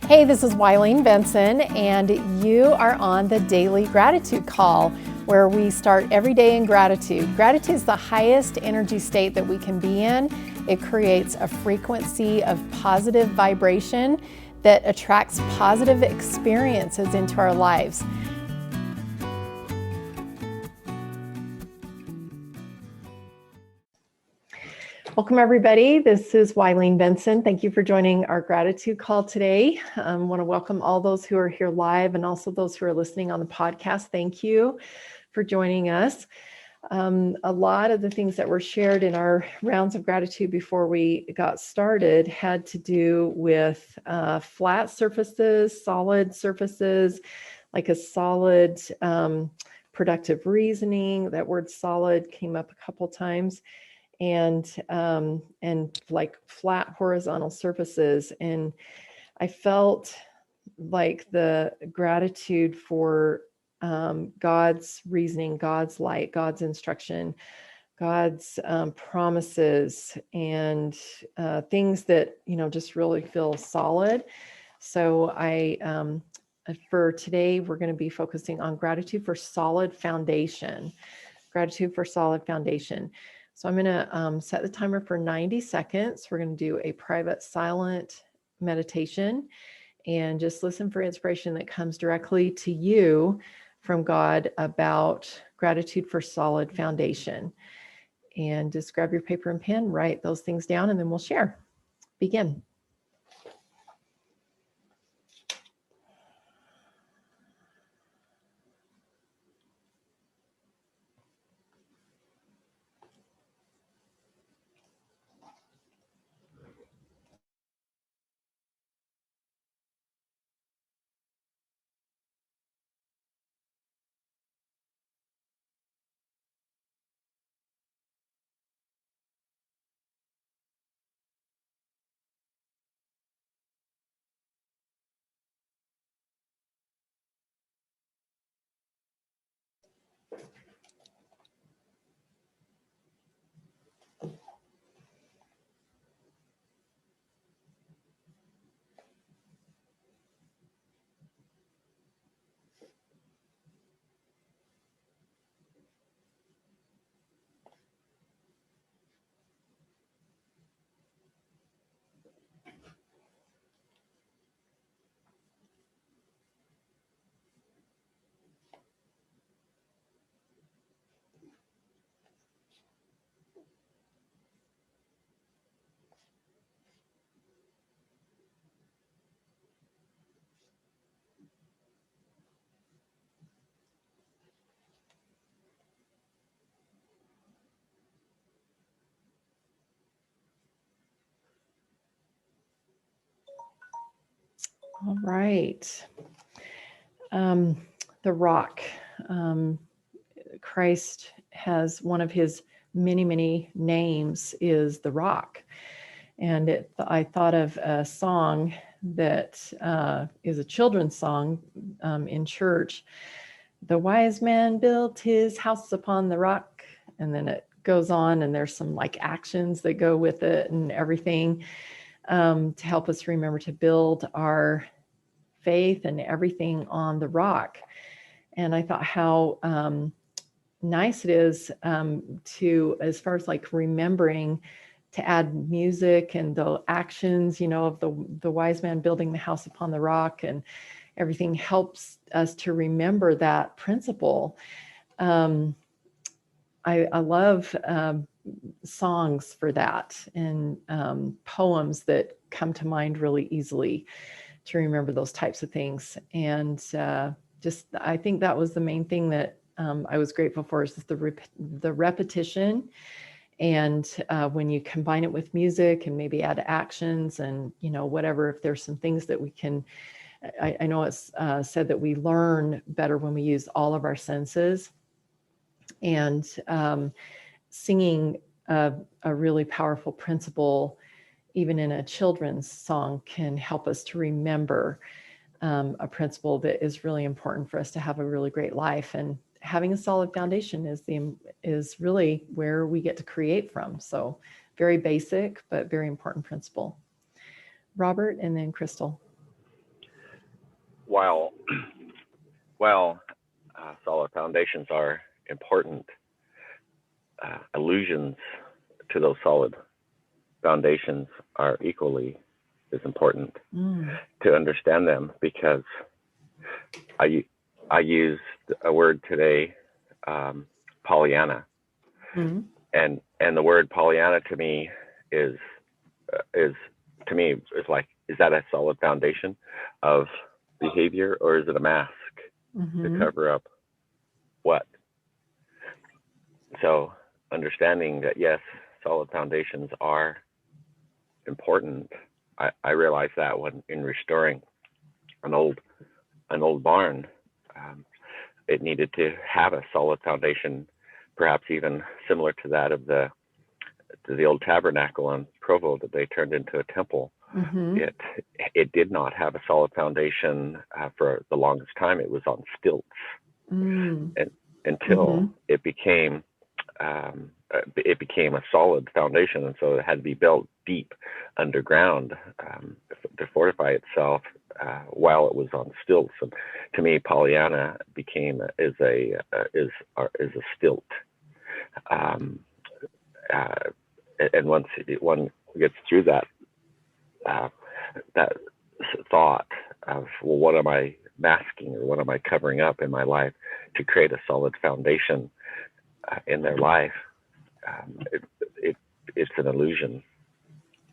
Hey, this is Wileen Benson, and you are on the Daily Gratitude Call, where we start every day in gratitude. Gratitude is the highest energy state that we can be in. It creates a frequency of positive vibration that attracts positive experiences into our lives. Welcome, everybody. This is Wileen Benson. Thank you for joining our gratitude call today. I want to welcome all those who are here live and also those who are listening on the podcast. Thank you for joining us. A lot of the things that were shared in our rounds of gratitude before we got started had to do with flat surfaces, solid surfaces, like a solid productive reasoning. That word solid came up a couple times. And like flat horizontal surfaces. And I felt like the gratitude for God's reasoning, God's light, God's instruction, God's promises, and things that, just really feel solid. So for today, we're going to be focusing on gratitude for solid foundation. Gratitude for solid foundation. So I'm going to set the timer for 90 seconds. We're going to do a private silent meditation and just listen for inspiration that comes directly to you from God about gratitude for solid foundation. And just grab your paper and pen, write those things down, and then we'll share. Begin. All right. The rock. Christ has one of his many, many names is the rock. And I thought of a song that is a children's song in church. The wise man built his house upon the rock. And then it goes on, and there's some like actions that go with it and everything to help us remember to build our faith and everything on the rock. And I thought how nice it is to, as far as like remembering to add music and the actions, of the wise man building the house upon the rock, and everything helps us to remember that principle. I love songs for that, and poems that come to mind really easily to remember those types of things. And I think that was the main thing that I was grateful for, is the repetition. And when you combine it with music and maybe add actions and, whatever, if there's some things that we can, I know it's said that we learn better when we use all of our senses. And singing a really powerful principle, even in a children's song, can help us to remember a principle that is really important for us to have a really great life. And having a solid foundation is really where we get to create from. So very basic, but very important principle. Robert, and then Crystal. while while solid foundations are important, allusions to those solid foundations are equally as important to understand them, because I used a word today, Pollyanna, and the word Pollyanna to me is like, is that a solid foundation of behavior, or is it a mask to cover up what? So understanding that, yes, solid foundations are important. I realized that when in restoring an old barn, it needed to have a solid foundation, perhaps even similar to that of the old tabernacle on Provo that they turned into a temple. It did not have a solid foundation for the longest time. It was on stilts, and until it became a solid foundation, and so it had to be built deep underground to fortify itself while it was on stilts. And to me, Pollyanna is a stilt. And once one gets through that thought of, well, what am I masking, or what am I covering up in my life to create a solid foundation in their life, it's an illusion.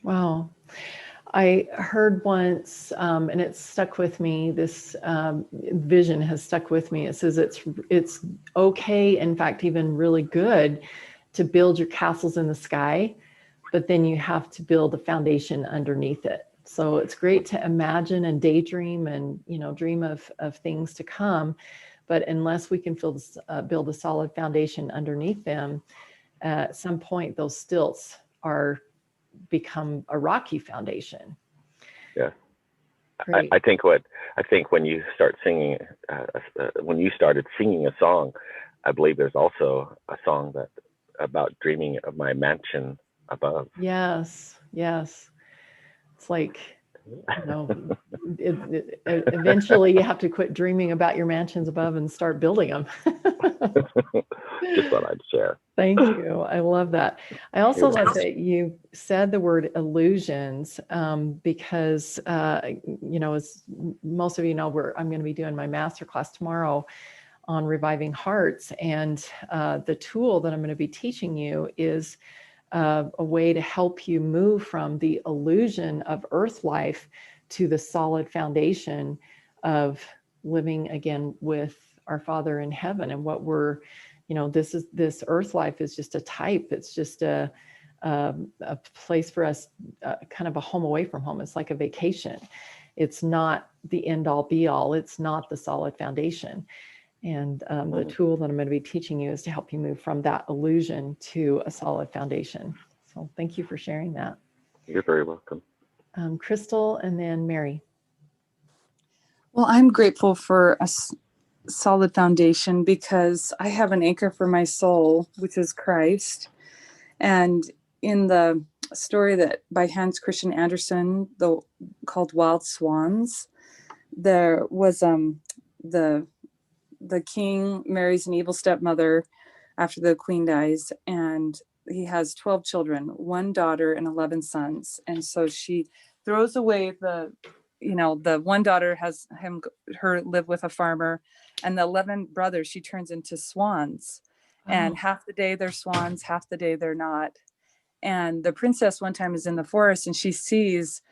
Wow. I heard once, and it's stuck with me, this vision has stuck with me. It says it's okay, in fact, even really good to build your castles in the sky, but then you have to build a foundation underneath it. So it's great to imagine and daydream and, dream of things to come. But unless we can build a solid foundation underneath them, at some point those stilts become a rocky foundation. Yeah. I think when you start singing, when you started singing a song, I believe there's also a song that about dreaming of my mansion above. Yes. It's like, eventually you have to quit dreaming about your mansions above and start building them. Just thought I'd share. Thank you. I love that. I also love that you said the word illusions, because, as most of you know, I'm going to be doing my masterclass tomorrow on reviving hearts. And the tool that I'm going to be teaching you is a way to help you move from the illusion of earth life to the solid foundation of living again with our Father in heaven. And what we're, this earth life is just a type. It's just a place for us, kind of a home away from home. It's like a vacation. It's not the end all be all. It's not the solid foundation. And the tool that I'm going to be teaching you is to help you move from that illusion to a solid foundation. So thank you for sharing that. You're very welcome. Crystal, and then Mary. Well, I'm grateful for a solid foundation because I have an anchor for my soul, which is Christ. And in the story that by Hans Christian Andersen, called Wild Swans, there was the king marries an evil stepmother after the queen dies, and he has 12 children, 1 daughter and 11 sons. And so she throws away the one daughter has her live with a farmer, and the 11 brothers she turns into swans. And half the day they're swans, half the day they're not. And the princess one time is in the forest and she sees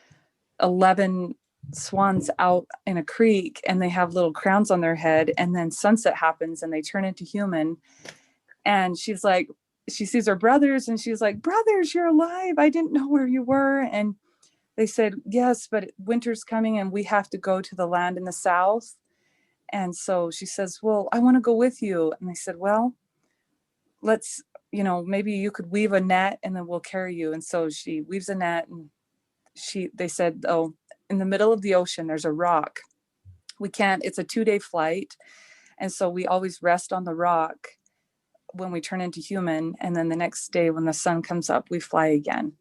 11 swans out in a creek, and they have little crowns on their head, and then sunset happens and they turn into human. And she sees her brothers and she's like, brothers, you're alive, I didn't know where you were. And they said, yes, but winter's coming and we have to go to the land in the south. And so she says, well, I want to go with you. And they said, well, let's, maybe you could weave a net and then we'll carry you. And so she weaves a net, and they said, oh, in the middle of the ocean, there's a rock. It's a 2-day flight. And so we always rest on the rock when we turn into human. And then the next day when the sun comes up, we fly again.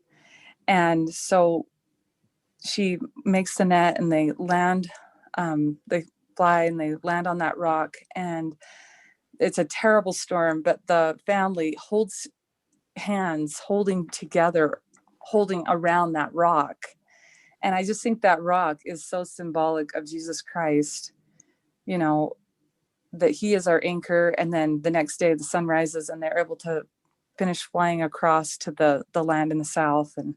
And so she makes the net and they land. fly and they land on that rock, and it's a terrible storm, but the family holds hands, holding together, holding around that rock. And I just think that rock is so symbolic of Jesus Christ, you know, that he is our anchor. And then the next day the sun rises and they're able to finish flying across to the land in the south. And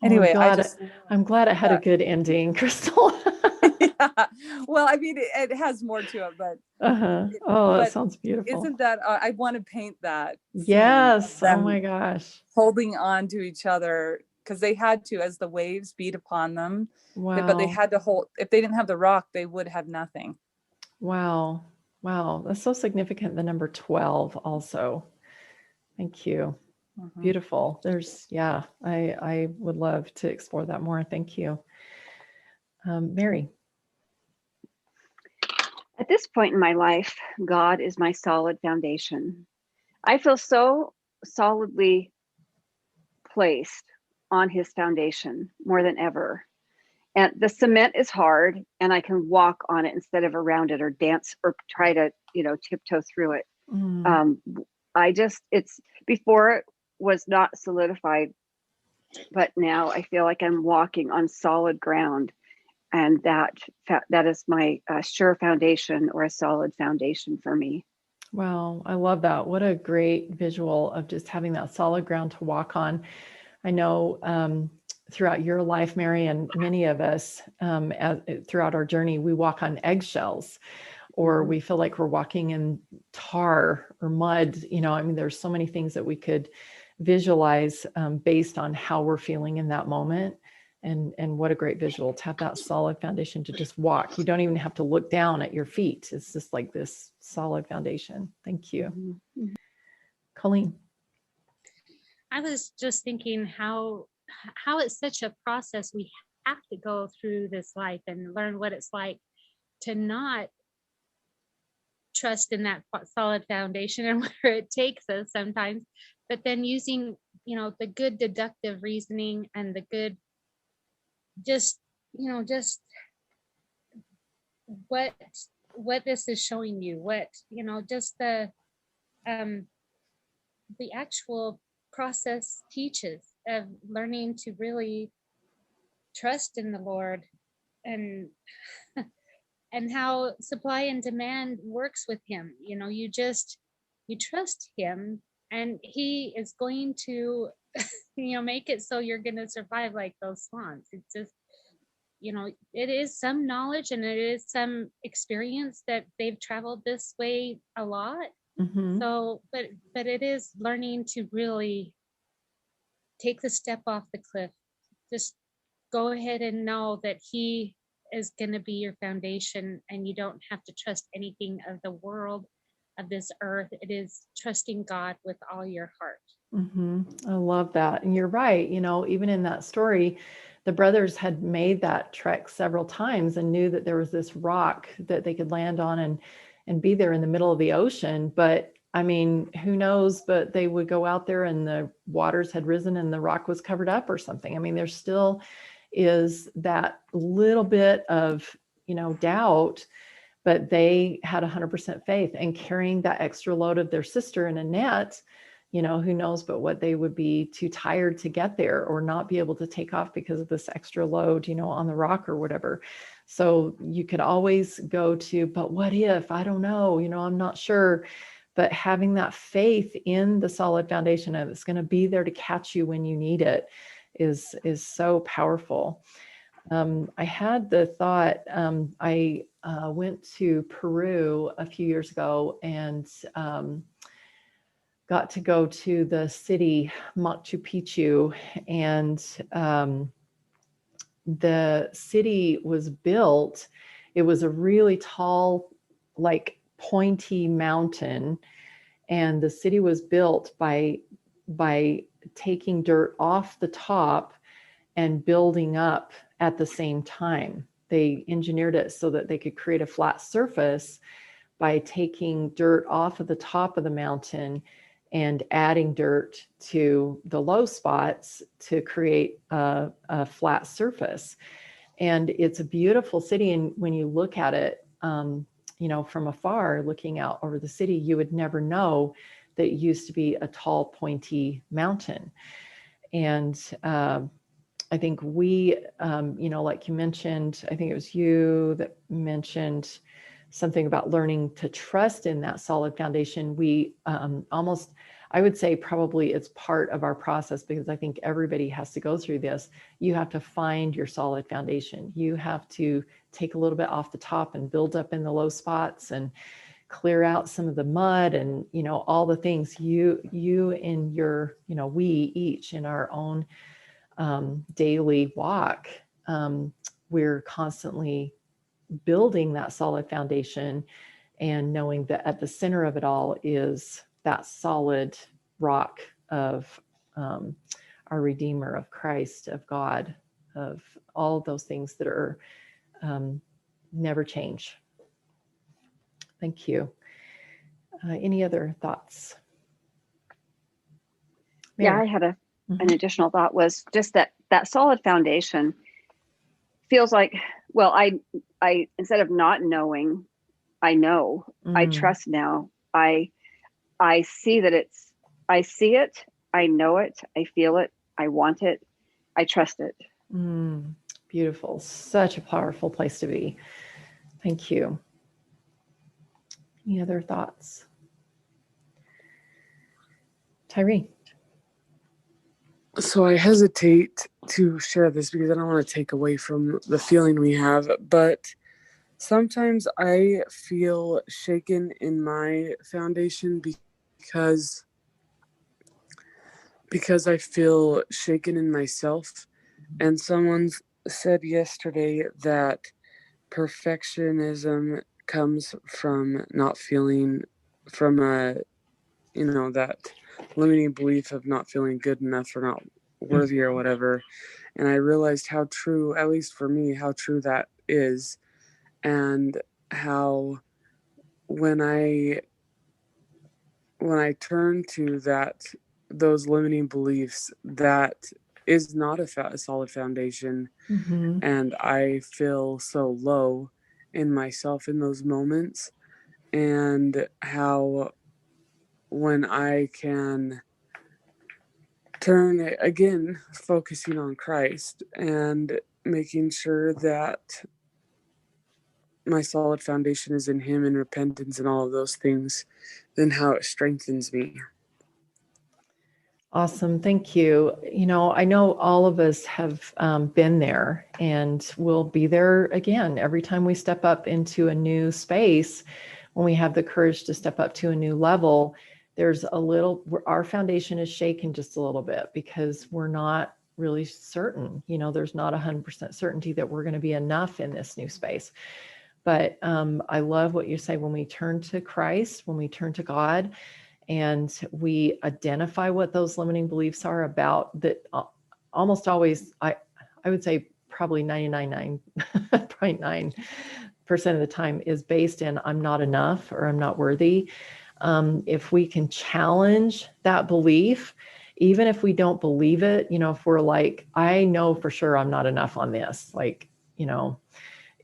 anyway, I'm glad it had a good ending, Crystal. yeah. Well, I mean, it has more to it, but Oh, that but sounds beautiful. isn't that I want to paint that scene Yes. of them Oh my gosh. holding on to each other, because they had to, as the waves beat upon them. But they Wow. had to hold. If they didn't have the rock, they would have nothing. Wow. Wow. That's so significant. The number 12 also. Thank you. Beautiful. I would love to explore that more. Thank you. Mary. At this point in my life, God is my solid foundation. I feel so solidly placed on his foundation more than ever. And the cement is hard and I can walk on it instead of around it or dance or try to, tiptoe through it. It's before it was not solidified, but now I feel like I'm walking on solid ground. And that is my sure foundation, or a solid foundation for me. Wow, I love that. What a great visual of just having that solid ground to walk on. I know throughout your life, Mary, and many of us throughout our journey, we walk on eggshells, or we feel like we're walking in tar or mud. There's so many things that we could visualize based on how we're feeling in that moment. And what a great visual to have that solid foundation to just walk. You don't even have to look down at your feet. It's just like this solid foundation. Thank you. Mm-hmm. Colleen. I was just thinking how it's such a process. We have to go through this life and learn what it's like to not trust in that solid foundation and where it takes us sometimes, but then using, the good deductive reasoning and the good just what this is showing you, just the actual process teaches of learning to really trust in the Lord, and and how supply and demand works with him. You trust him and he is going to make it so you're going to survive like those swans. It's just, it is some knowledge and it is some experience that they've traveled this way a lot. So, but it is learning to really take the step off the cliff. Just go ahead and know that he is going to be your foundation, and you don't have to trust anything of the world, of this earth. It is trusting God with all your heart. I love that. And you're right. Even in that story, the brothers had made that trek several times and knew that there was this rock that they could land on and be there in the middle of the ocean. But who knows, but they would go out there and the waters had risen and the rock was covered up or something. There still is that little bit of, doubt, but they had 100% faith, and carrying that extra load of their sister in a net, who knows but what they would be too tired to get there or not be able to take off because of this extra load, on the rock or whatever. So you could always go to, but what if, I don't know, I'm not sure. But having that faith in the solid foundation of it's going to be there to catch you when you need it is so powerful. I had the thought, I went to Peru a few years ago and got to go to the city Machu Picchu, and the city was built. It was a really tall, like pointy mountain, and the city was built by taking dirt off the top and building up at the same time. They engineered it so that they could create a flat surface by taking dirt off of the top of the mountain and adding dirt to the low spots to create a flat surface. And it's a beautiful city. And when you look at it, from afar looking out over the city, you would never know that it used to be a tall, pointy mountain. And I think we, like you mentioned, I think it was you that mentioned something about learning to trust in that solid foundation. We I would say probably it's part of our process, because I think everybody has to go through this. You have to find your solid foundation. You have to take a little bit off the top and build up in the low spots and clear out some of the mud and, all the things you in your, we each in our own daily walk. We're constantly building that solid foundation and knowing that at the center of it all is that solid rock of our Redeemer, of Christ, of God, of all of those things that are never change. Thank you. Any other thoughts? Yeah, Mary? I had an additional thought, was just that solid foundation feels like, well, I instead of not knowing, I know, I trust now. I see that I see it, I know it, I feel it, I want it, I trust it. Beautiful. Such a powerful place to be. Thank you. Any other thoughts? Tyree? So I hesitate to share this because I don't want to take away from the feeling we have, but sometimes I feel shaken in my foundation because I feel shaken in myself. And someone said yesterday that perfectionism comes from not feeling, from that limiting belief of not feeling good enough or not worthy or whatever. And I realized how true, at least for me, how true that is. And how when I turn to those limiting beliefs, that is not a solid foundation. And I feel so low in myself in those moments. And how when I can turn again, focusing on Christ and making sure that my solid foundation is in Him and repentance and all of those things, then how it strengthens me. Awesome. Thank you. I know all of us have been there, and we'll be there again every time we step up into a new space. When we have the courage to step up to a new level, there's our foundation is shaken just a little bit because we're not really certain. There's not 100% certainty that we're going to be enough in this new space. But I love what you say, when we turn to Christ, when we turn to God, and we identify what those limiting beliefs are about, that almost always, I would say probably 99.9% of the time is based in I'm not enough or I'm not worthy. If we can challenge that belief, even if we don't believe it, if we're like, I know for sure I'm not enough on this,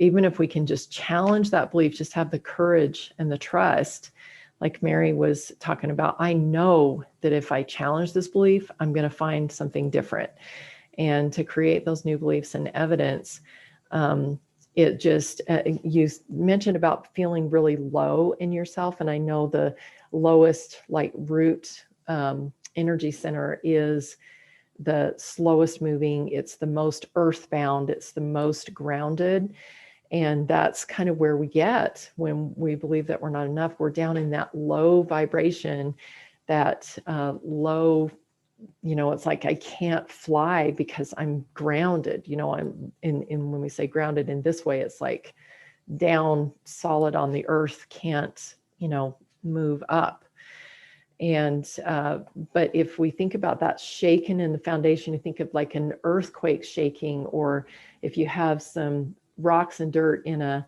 even if we can just challenge that belief, just have the courage and the trust, like Mary was talking about, I know that if I challenge this belief, I'm going to find something different. And to create those new beliefs and evidence, it just, you mentioned about feeling really low in yourself. And I know the lowest root energy center is the slowest moving. It's the most earthbound. It's the most grounded. And that's kind of where we get when we believe that we're not enough. We're down in that low vibration, that low, it's like I can't fly because I'm grounded. I'm in when we say grounded in this way, it's like down solid on the earth, can't, move up. And, but if we think about that shaken in the foundation, you think of like an earthquake shaking, or if you have some rocks and dirt in a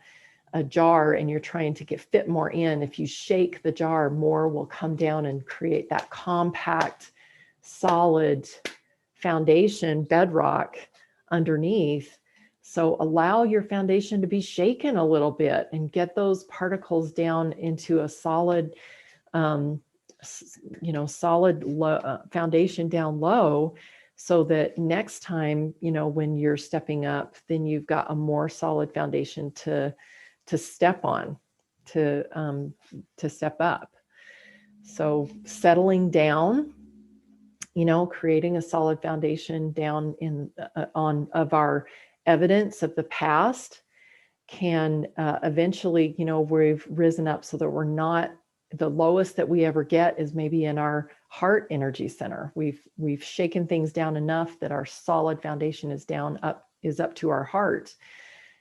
jar and you're trying to fit more in, if you shake the jar, more will come down and create that compact, solid foundation, bedrock underneath. So allow your foundation to be shaken a little bit and get those particles down into a solid, solid foundation down low, so that next time, when you're stepping up, then you've got a more solid foundation to step on, to step up. So settling down, creating a solid foundation down of our evidence of the past can eventually, we've risen up so that we're not, the lowest that we ever get is maybe in our heart energy center. We've shaken things down enough that our solid foundation is up to our heart,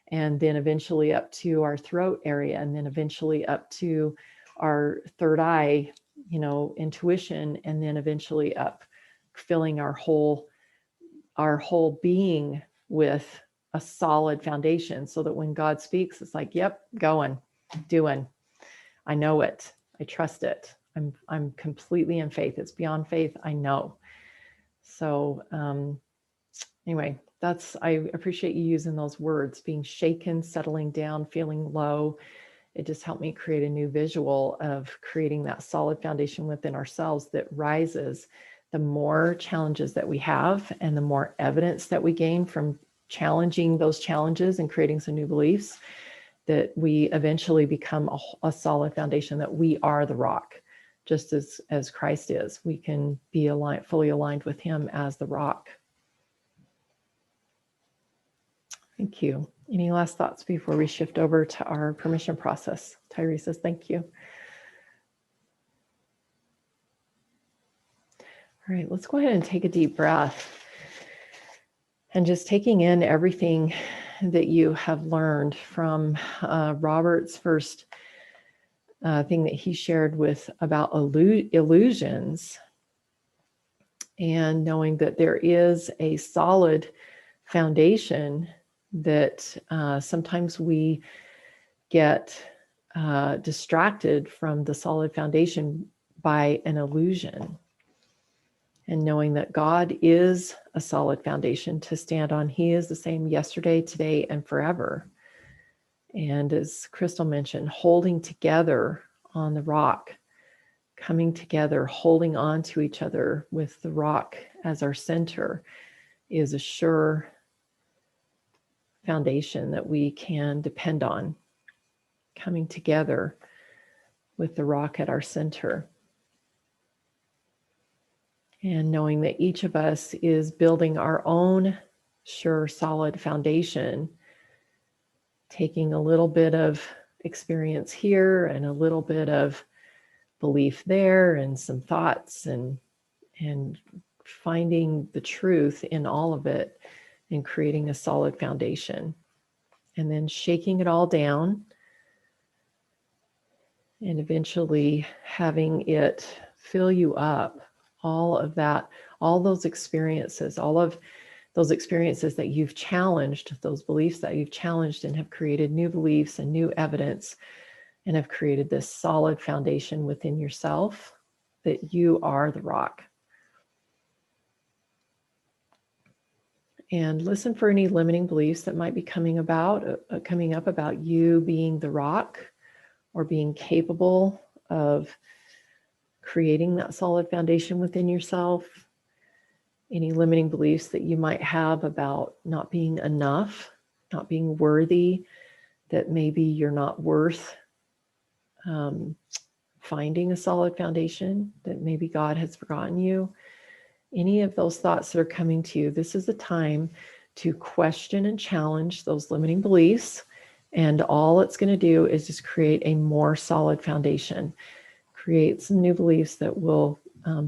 and then eventually up to our throat area, and then eventually up to our third eye, intuition, and then eventually up, filling our whole being with a solid foundation, so that when God speaks, it's like, yep, going, doing. I know it. I trust it. I'm completely in faith. It's beyond faith. I know. So anyway, I appreciate you using those words, being shaken, settling down, feeling low. It just helped me create a new visual of creating that solid foundation within ourselves that rises the more challenges that we have, and the more evidence that we gain from challenging those challenges and creating some new beliefs, that we eventually become a solid foundation, that we are the rock, just as Christ is. We can be fully aligned with him as the rock. Thank you. Any last thoughts before we shift over to our permission process? Tyree says, thank you. All right, let's go ahead and take a deep breath, and just taking in everything that you have learned from Robert's first thing that he shared about illusions, and knowing that there is a solid foundation, that sometimes we get distracted from the solid foundation by an illusion. And knowing that God is a solid foundation to stand on. He is the same yesterday, today, and forever. And as Crystal mentioned, holding together on the rock, coming together, holding on to each other with the rock as our center, is a sure foundation that we can depend on. Coming together with the rock at our center. And knowing that each of us is building our own sure, solid foundation, taking a little bit of experience here and a little bit of belief there, and some thoughts, and finding the truth in all of it, and creating a solid foundation. And then shaking it all down, and eventually having it fill you up. All of that, all those experiences, that you've challenged, those beliefs that you've challenged, and have created new beliefs and new evidence, and have created this solid foundation within yourself, that you are the rock. And listen for any limiting beliefs that might be coming up about you being the rock, or being capable of creating that solid foundation within yourself. Any limiting beliefs that you might have about not being enough, not being worthy, that maybe you're not worth finding a solid foundation, that maybe God has forgotten you. Any of those thoughts that are coming to you, this is the time to question and challenge those limiting beliefs. And all it's going to do is just create a more solid foundation. Create some new beliefs that will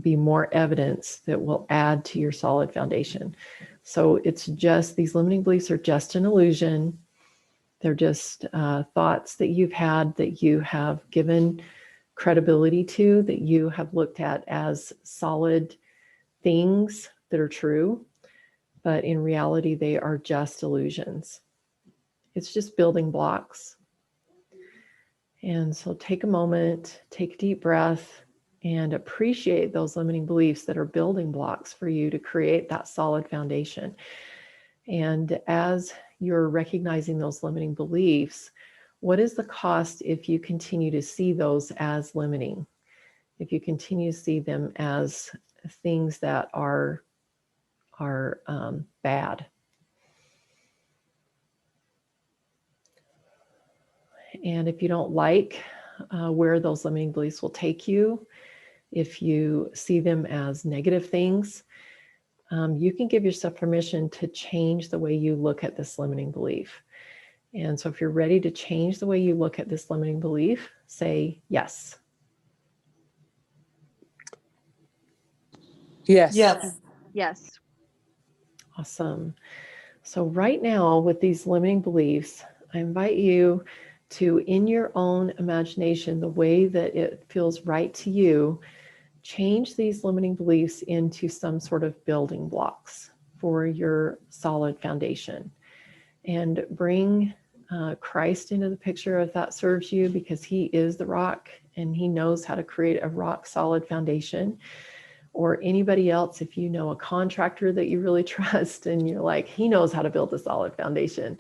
be more evidence that will add to your solid foundation. So it's just, these limiting beliefs are just an illusion. They're just thoughts that you've had, that you have given credibility to, that you have looked at as solid things that are true. But in reality, they are just illusions. It's just building blocks. And so take a moment, take a deep breath, and appreciate those limiting beliefs that are building blocks for you to create that solid foundation. And as you're recognizing those limiting beliefs, what is the cost if you continue to see those as limiting? If you continue to see them as things that are bad. And if you don't like where those limiting beliefs will take you, if you see them as negative things, you can give yourself permission to change the way you look at this limiting belief. And so if you're ready to change the way you look at this limiting belief, say yes. Yes. Yes. Yes. Awesome. So right now with these limiting beliefs, I invite you to, in your own imagination, the way that it feels right to you, change these limiting beliefs into some sort of building blocks for your solid foundation, and bring Christ into the picture if that serves you, because he is the rock and he knows how to create a rock solid foundation. Or anybody else, if you know a contractor that you really trust and you're like, he knows how to build a solid foundation,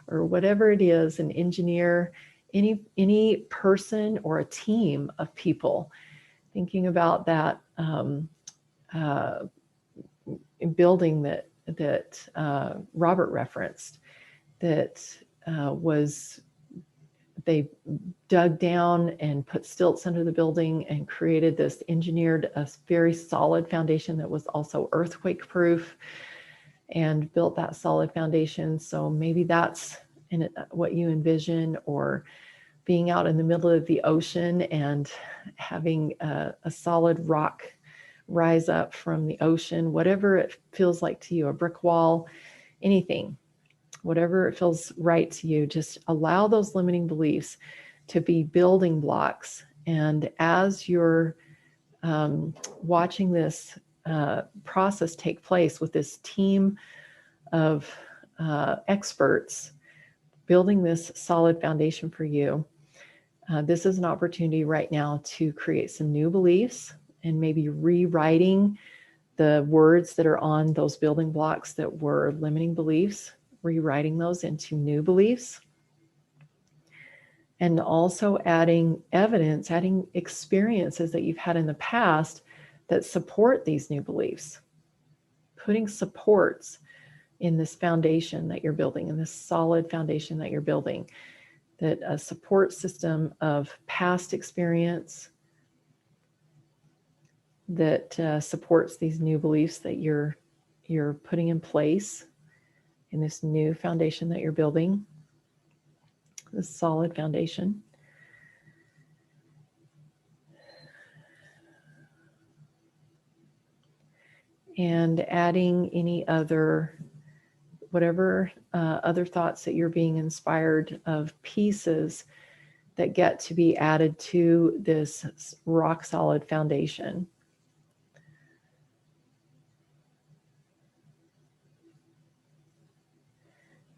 or whatever it is, an engineer, any person or a team of people, thinking about that building that Robert referenced, that they dug down and put stilts under the building and created this, engineered a very solid foundation that was also earthquake proof, and built that solid foundation. So maybe that's what you envision, or being out in the middle of the ocean and having a solid rock rise up from the ocean, whatever it feels like to you, a brick wall, anything. Whatever it feels right to you, just allow those limiting beliefs to be building blocks. And as you're watching this process take place with this team of experts building this solid foundation for you, this is an opportunity right now to create some new beliefs, and maybe rewriting the words that are on those building blocks that were limiting beliefs, rewriting those into new beliefs, and also adding evidence, adding experiences that you've had in the past that support these new beliefs, putting supports in this foundation that you're building, in this solid foundation that you're building, that a support system of past experience that supports these new beliefs that you're putting in place in this new foundation that you're building, this solid foundation. And adding any other, whatever other thoughts that you're being inspired of, pieces that get to be added to this rock solid foundation.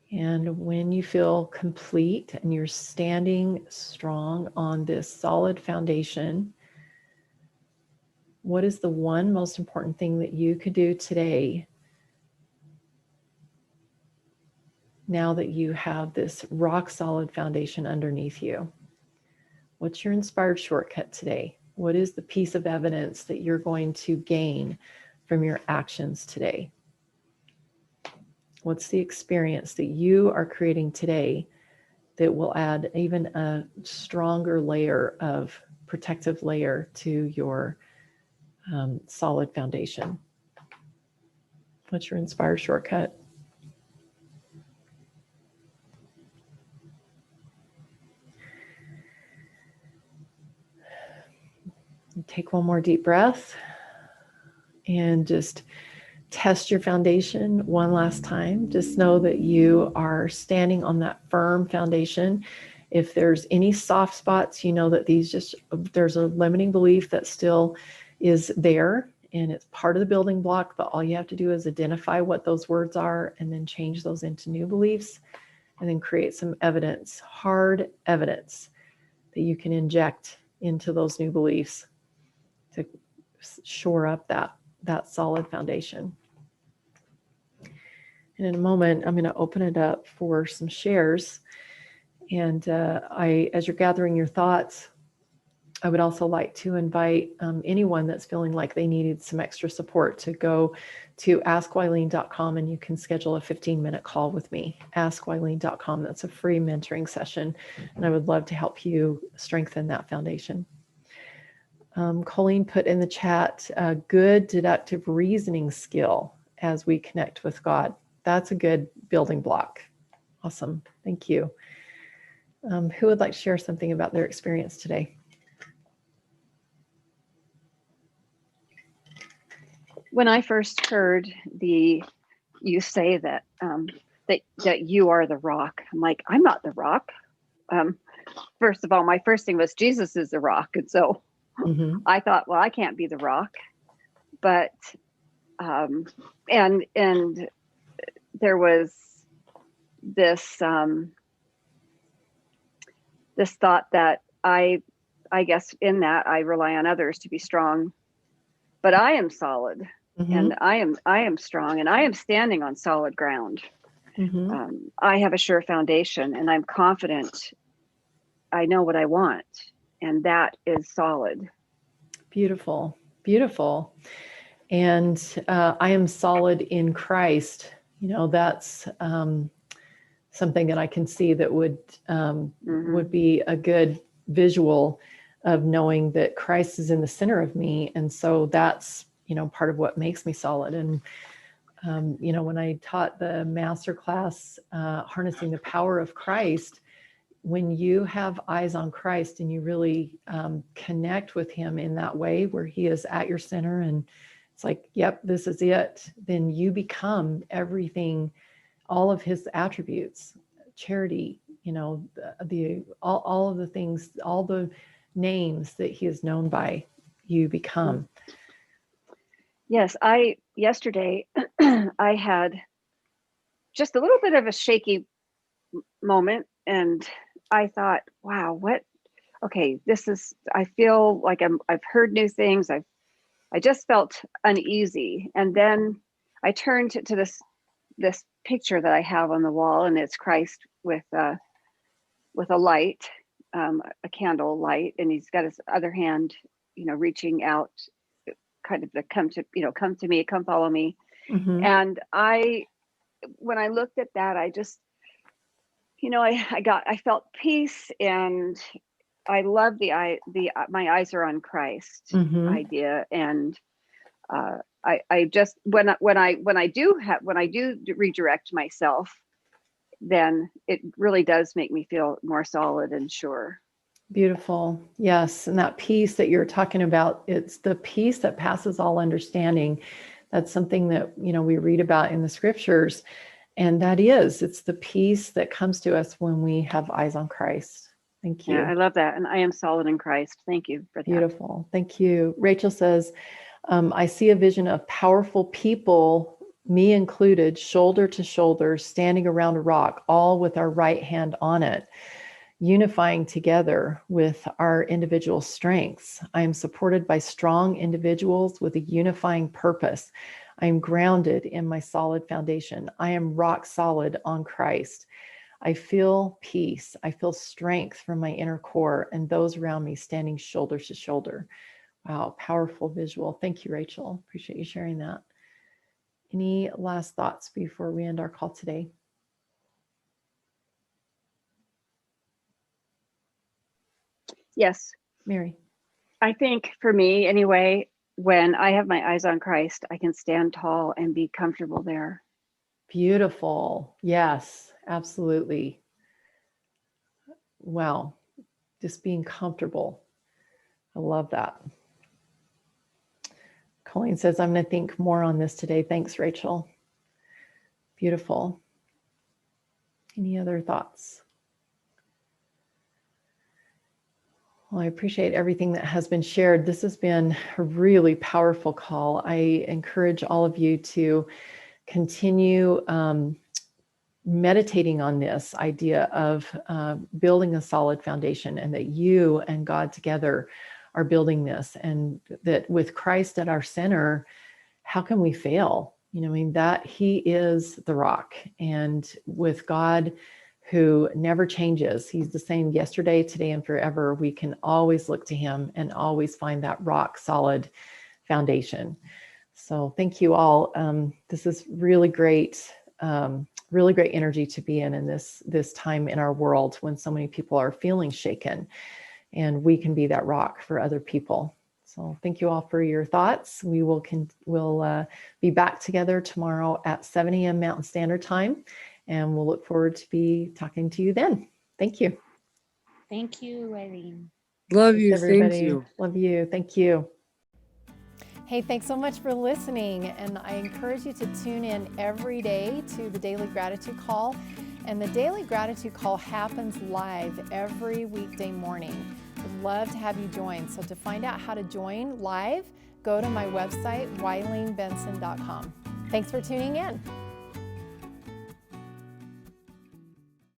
And when you feel complete and you're standing strong on this solid foundation, what is the one most important thing that you could do today, now that you have this rock solid foundation underneath you? What's your inspired shortcut today? What is the piece of evidence that you're going to gain from your actions today? What's the experience that you are creating today that will add even a stronger layer of protective layer to your solid foundation? What's your inspired shortcut? Take one more deep breath and just test your foundation one last time. Just know that you are standing on that firm foundation. If there's any soft spots, you know that there's a limiting belief that still is there, and it's part of the building block, but all you have to do is identify what those words are and then change those into new beliefs, and then create some evidence, hard evidence, that you can inject into those new beliefs to shore up that solid foundation. And in a moment, I'm going to open it up for some shares. And as you're gathering your thoughts, I would also like to invite anyone that's feeling like they needed some extra support to go to askwileen.com, and you can schedule a 15-minute call with me. Askwileen.com. That's a free mentoring session, and I would love to help you strengthen that foundation. Colleen put in the chat, good deductive reasoning skill as we connect with God. That's a good building block. Awesome. Thank you. Who would like to share something about their experience today? When I first heard you say that that you are the rock, I'm like, I'm not the rock. First of all, my first thing was Jesus is the rock, and so I thought, well, I can't be the rock. But and there was this this thought that I guess in that I rely on others to be strong, but I am solid. And I am strong, and I am standing on solid ground. I have a sure foundation, and I'm confident. I know what I want, and that is solid. Beautiful, beautiful. And I am solid in Christ. You know, that's something that I can see that would be a good visual of knowing that Christ is in the center of me, and so that's, you know, part of what makes me solid. And, you know, when I taught the masterclass, Harnessing the Power of Christ, when you have eyes on Christ and you really connect with him in that way where he is at your center and it's like, yep, this is it, then you become everything, all of his attributes, charity, you know, all of the things, all the names that he is known by, you become. Yes, yesterday I had just a little bit of a shaky moment, and I thought, wow, okay, I feel like I've heard new things. I just felt uneasy. And then I turned to this picture that I have on the wall, and it's Christ with a light, a candle light, and he's got his other hand, you know, reaching out, kind of to come to me, come follow me. And when I looked at that, I just, you know, I felt peace, and I love my eyes are on Christ idea. And I just, when I do redirect myself, then it really does make me feel more solid and sure. Beautiful. Yes. And that peace that you're talking about, it's the peace that passes all understanding. That's something that, you know, we read about in the scriptures. And it's the peace that comes to us when we have eyes on Christ. Thank you. Yeah, I love that. And I am solid in Christ. Thank you for that. Beautiful. Thank you. Rachel says, I see a vision of powerful people, me included, shoulder to shoulder, standing around a rock, all with our right hand on it, unifying together with our individual strengths. I am supported by strong individuals with a unifying purpose. I am grounded in my solid foundation. I am rock solid on Christ. I feel peace. I feel strength from my inner core and those around me standing shoulder to shoulder. Wow, powerful visual. Thank you, Rachel. Appreciate you sharing that. Any last thoughts before we end our call today? Yes. Mary. I think for me anyway, when I have my eyes on Christ, I can stand tall and be comfortable there. Beautiful. Yes, absolutely. Wow. Just being comfortable. I love that. Colleen says, I'm going to think more on this today. Thanks, Rachel. Beautiful. Any other thoughts? Well, I appreciate everything that has been shared. This has been a really powerful call. I encourage all of you to continue meditating on this idea of building a solid foundation, and that you and God together are building this, and that with Christ at our center, how can we fail? I mean, that he is the rock. And with God, who never changes, he's the same yesterday, today, and forever. We can always look to him and always find that rock solid foundation. So thank you all. This is really great energy to be in this time in our world when so many people are feeling shaken, and we can be that rock for other people. So thank you all for your thoughts. We'll be back together tomorrow at 7 a.m. Mountain Standard Time, and we'll look forward to be talking to you then. Thank you. Thank you, Eileen. Love Thanks, you. everybody. Thank you. Love you. Thank you. Hey, thanks so much for listening. And I encourage you to tune in every day to the Daily Gratitude Call. And the Daily Gratitude Call happens live every weekday morning. I'd love to have you join. So to find out how to join live, go to my website, WileenBenson.com. Thanks for tuning in.